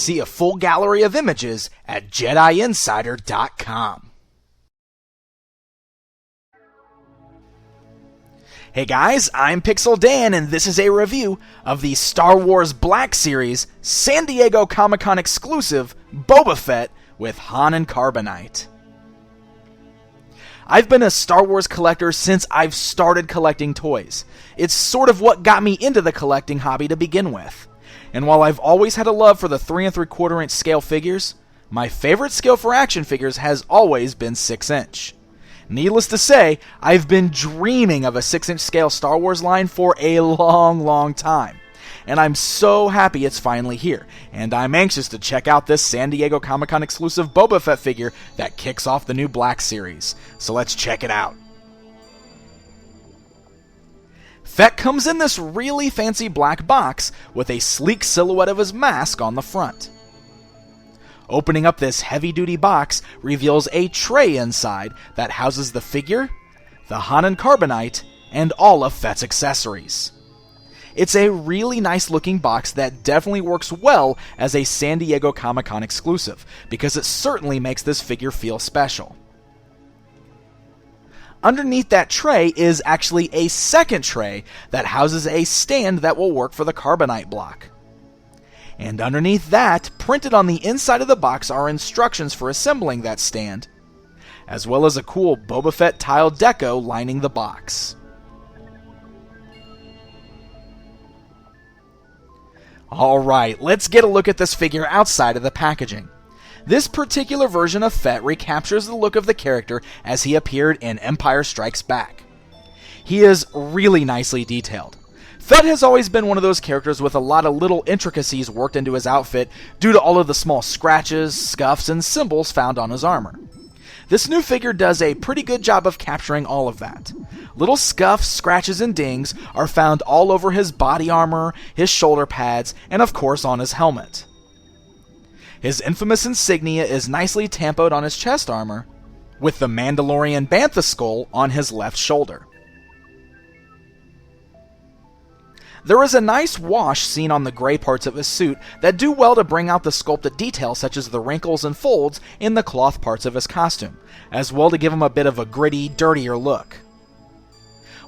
See a full gallery of images at JediInsider.com. Hey guys, I'm Pixel Dan, and this is a review of the Star Wars Black Series San Diego Comic-Con exclusive Boba Fett with Han and Carbonite. I've been a Star Wars collector since I've started collecting toys. It's sort of what got me into the collecting hobby to begin with. And while I've always had a love for the 3 3/4 inch scale figures, my favorite scale for action figures has always been 6 inch. Needless to say, I've been dreaming of a 6 inch scale Star Wars line for a long time. And I'm so happy it's finally here, and I'm anxious to check out this San Diego Comic-Con exclusive Boba Fett figure that kicks off the new Black Series. So let's check it out. Fett comes in this really fancy black box with a sleek silhouette of his mask on the front. Opening up this heavy-duty box reveals a tray inside that houses the figure, the Han and Carbonite, and all of Fett's accessories. It's a really nice looking box that definitely works well as a San Diego Comic-Con exclusive, because it certainly makes this figure feel special. Underneath that tray is actually a second tray that houses a stand that will work for the Carbonite block. And underneath that, printed on the inside of the box, are instructions for assembling that stand, as well as a cool Boba Fett tile deco lining the box. Alright, let's get a look at this figure outside of the packaging. This particular version of Fett recaptures the look of the character as he appeared in Empire Strikes Back. He is really nicely detailed. Fett has always been one of those characters with a lot of little intricacies worked into his outfit due to all of the small scratches, scuffs, and symbols found on his armor. This new figure does a pretty good job of capturing all of that. Little scuffs, scratches, and dings are found all over his body armor, his shoulder pads, and of course on his helmet. His infamous insignia is nicely tampoed on his chest armor, with the Mandalorian Bantha skull on his left shoulder. There is a nice wash seen on the gray parts of his suit that do well to bring out the sculpted details such as the wrinkles and folds in the cloth parts of his costume, as well to give him a bit of a gritty, dirtier look.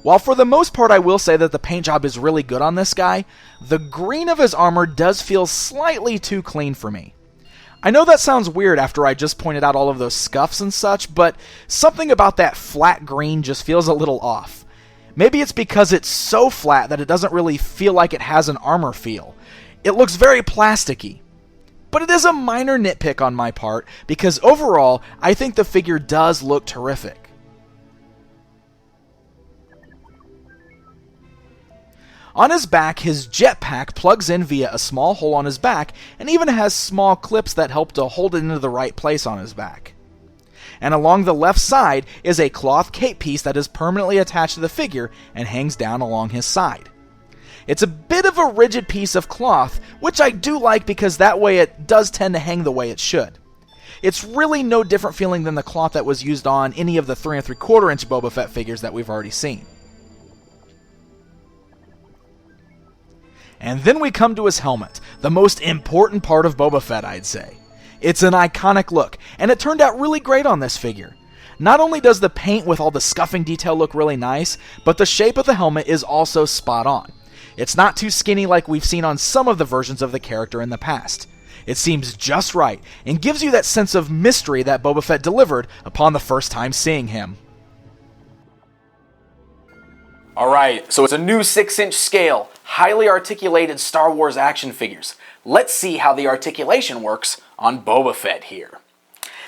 While for the most part I will say that the paint job is really good on this guy, the green of his armor does feel slightly too clean for me. I know that sounds weird after I just pointed out all of those scuffs and such, but something about that flat green just feels a little off. Maybe it's because it's so flat that it doesn't really feel like it has an armor feel. It looks very plasticky. But it is a minor nitpick on my part, because overall, I think the figure does look terrific. On his back, his jetpack plugs in via a small hole on his back, and even has small clips that help to hold it into the right place on his back. And along the left side is a cloth cape piece that is permanently attached to the figure and hangs down along his side. It's a bit of a rigid piece of cloth, which I do like because that way it does tend to hang the way it should. It's really no different feeling than the cloth that was used on any of the 3 3/4 inch Boba Fett figures that we've already seen. And then we come to his helmet, the most important part of Boba Fett, I'd say. It's an iconic look, and it turned out really great on this figure. Not only does the paint with all the scuffing detail look really nice, but the shape of the helmet is also spot on. It's not too skinny like we've seen on some of the versions of the character in the past. It seems just right, and gives you that sense of mystery that Boba Fett delivered upon the first time seeing him. Alright, so it's a new 6 inch scale, highly articulated Star Wars action figures. Let's see how the articulation works on Boba Fett here.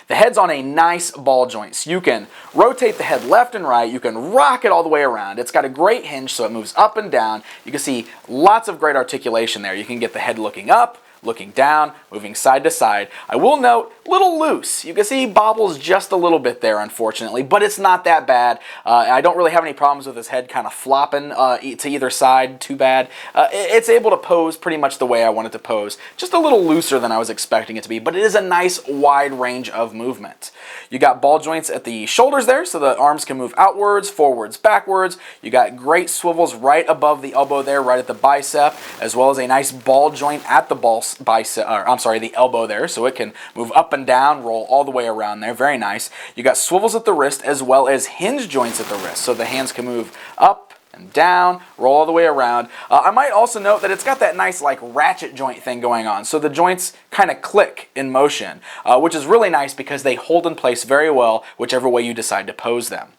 The head's on a nice ball joint, so you can rotate the head left and right, you can rock it all the way around. It's got a great hinge so it moves up and down. You can see lots of great articulation there. You can get the head looking up, looking down, moving side to side. I will note, little loose. You can see he bobbles just a little bit there, unfortunately, but it's not that bad. I don't really have any problems with his head kind of flopping to either side too bad. It's able to pose pretty much the way I want it to pose. Just a little looser than I was expecting it to be, but it is a nice wide range of movement. You got ball joints at the shoulders there, so the arms can move outwards, forwards, backwards. You got great swivels right above the elbow there, right at the bicep, as well as a nice ball joint at the ball the elbow there, so it can move up and down, roll all the way around there. Very nice. You got swivels at the wrist as well as hinge joints at the wrist, so the hands can move up and down, roll all the way around. I might also note that it's got that nice like ratchet joint thing going on, so the joints kind of click in motion, which is really nice because they hold in place very well whichever way you decide to pose them.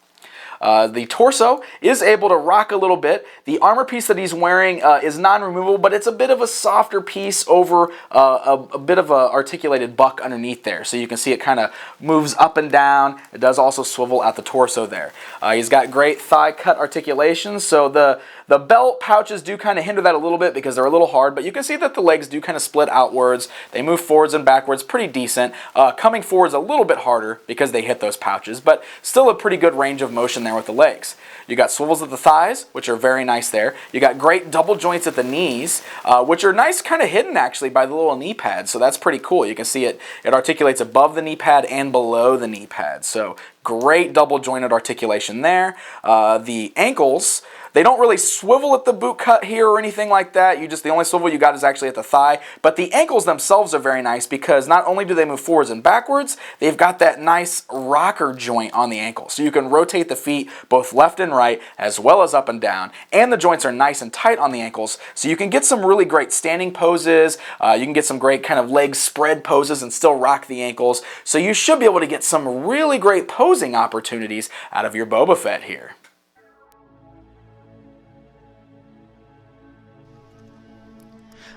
The torso is able to rock a little bit. The armor piece that he's wearing is non-removable, but it's a bit of a softer piece over a bit of a articulated buck underneath there. So you can see it kind of moves up and down. It does also swivel at the torso there. He's got great thigh cut articulation, so the belt pouches do kind of hinder that a little bit because they're a little hard, but you can see that the legs do kind of split outwards. They move forwards and backwards pretty decent. Coming forwards a little bit harder because they hit those pouches, but still a pretty good range of motion there with the legs. You got swivels at the thighs, which are very nice there. You got great double joints at the knees, which are nice, kind of hidden actually by the little knee pads, so that's pretty cool. You can see it articulates above the knee pad and below the knee pad, so great double jointed articulation there. The ankles, they don't really swivel at the boot cut here or anything like that. The only swivel you got is actually at the thigh. But the ankles themselves are very nice because not only do they move forwards and backwards, they've got that nice rocker joint on the ankle. So you can rotate the feet both left and right as well as up and down. And the joints are nice and tight on the ankles. So you can get some really great standing poses. You can get some great kind of leg spread poses and still rock the ankles. So you should be able to get some really great posing opportunities out of your Boba Fett here.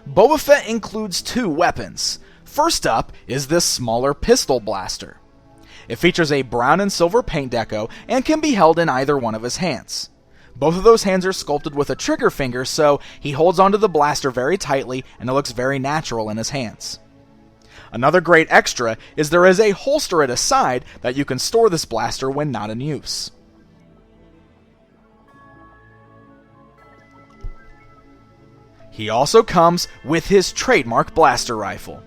Boba Fett includes two weapons. First up is this smaller pistol blaster. It features a brown and silver paint deco and can be held in either one of his hands. Both of those hands are sculpted with a trigger finger, so he holds onto the blaster very tightly and it looks very natural in his hands. Another great extra is there is a holster at his side that you can store this blaster when not in use. He also comes with his trademark blaster rifle.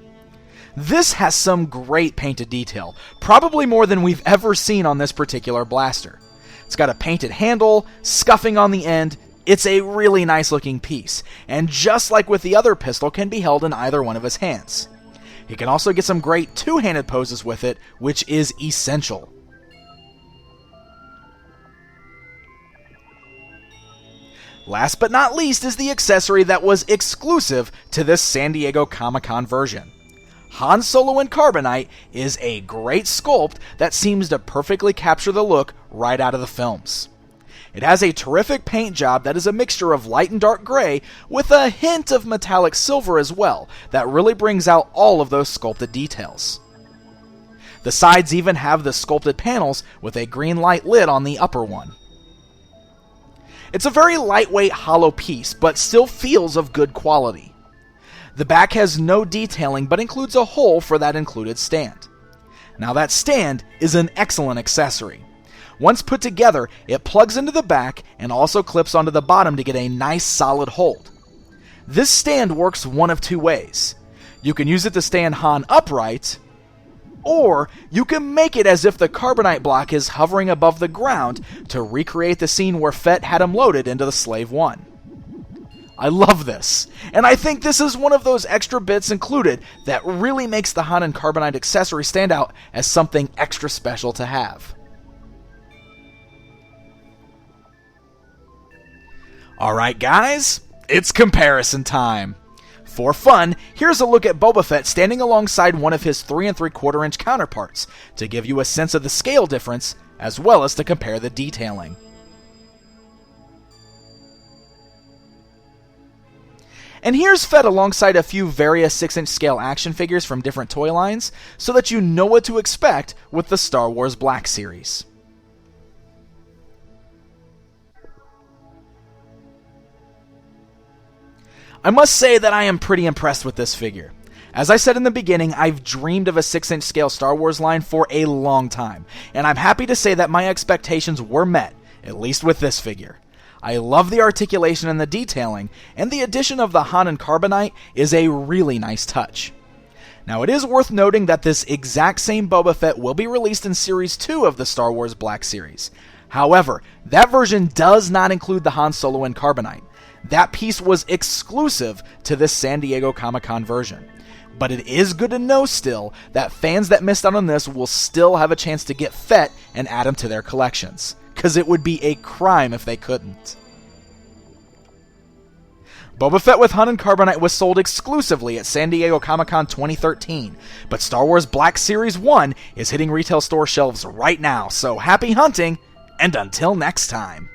This has some great painted detail, probably more than we've ever seen on this particular blaster. It's got a painted handle, scuffing on the end. It's a really nice looking piece, and just like with the other pistol, can be held in either one of his hands. He can also get some great two-handed poses with it, which is essential. Last but not least is the accessory that was exclusive to this San Diego Comic-Con version. Han Solo and Carbonite is a great sculpt that seems to perfectly capture the look right out of the films. It has a terrific paint job that is a mixture of light and dark gray with a hint of metallic silver as well that really brings out all of those sculpted details. The sides even have the sculpted panels with a green light lid on the upper one. It's a very lightweight, hollow piece, but still feels of good quality. The back has no detailing, but includes a hole for that included stand. Now that stand is an excellent accessory. Once put together, it plugs into the back and also clips onto the bottom to get a nice solid hold. This stand works one of two ways. You can use it to stand Han upright, or you can make it as if the Carbonite block is hovering above the ground to recreate the scene where Fett had him loaded into the Slave One. I love this, and I think this is one of those extra bits included that really makes the Han and Carbonite accessory stand out as something extra special to have. Alright guys, it's comparison time. For fun, here's a look at Boba Fett standing alongside one of his 3 3/4 inch counterparts to give you a sense of the scale difference as well as to compare the detailing. And here's Fett alongside a few various 6-inch scale action figures from different toy lines so that you know what to expect with the Star Wars Black Series. I must say that I am pretty impressed with this figure. As I said in the beginning, I've dreamed of a 6-inch scale Star Wars line for a long time, and I'm happy to say that my expectations were met, at least with this figure. I love the articulation and the detailing, and the addition of the Han and Carbonite is a really nice touch. Now it is worth noting that this exact same Boba Fett will be released in Series 2 of the Star Wars Black Series. However, that version does not include the Han Solo and Carbonite. That piece was exclusive to this San Diego Comic-Con version. But it is good to know still that fans that missed out on this will still have a chance to get Fett and add him to their collections, because it would be a crime if they couldn't. Boba Fett with Hun and Carbonite was sold exclusively at San Diego Comic-Con 2013, but Star Wars Black Series 1 is hitting retail store shelves right now, so happy hunting, and until next time.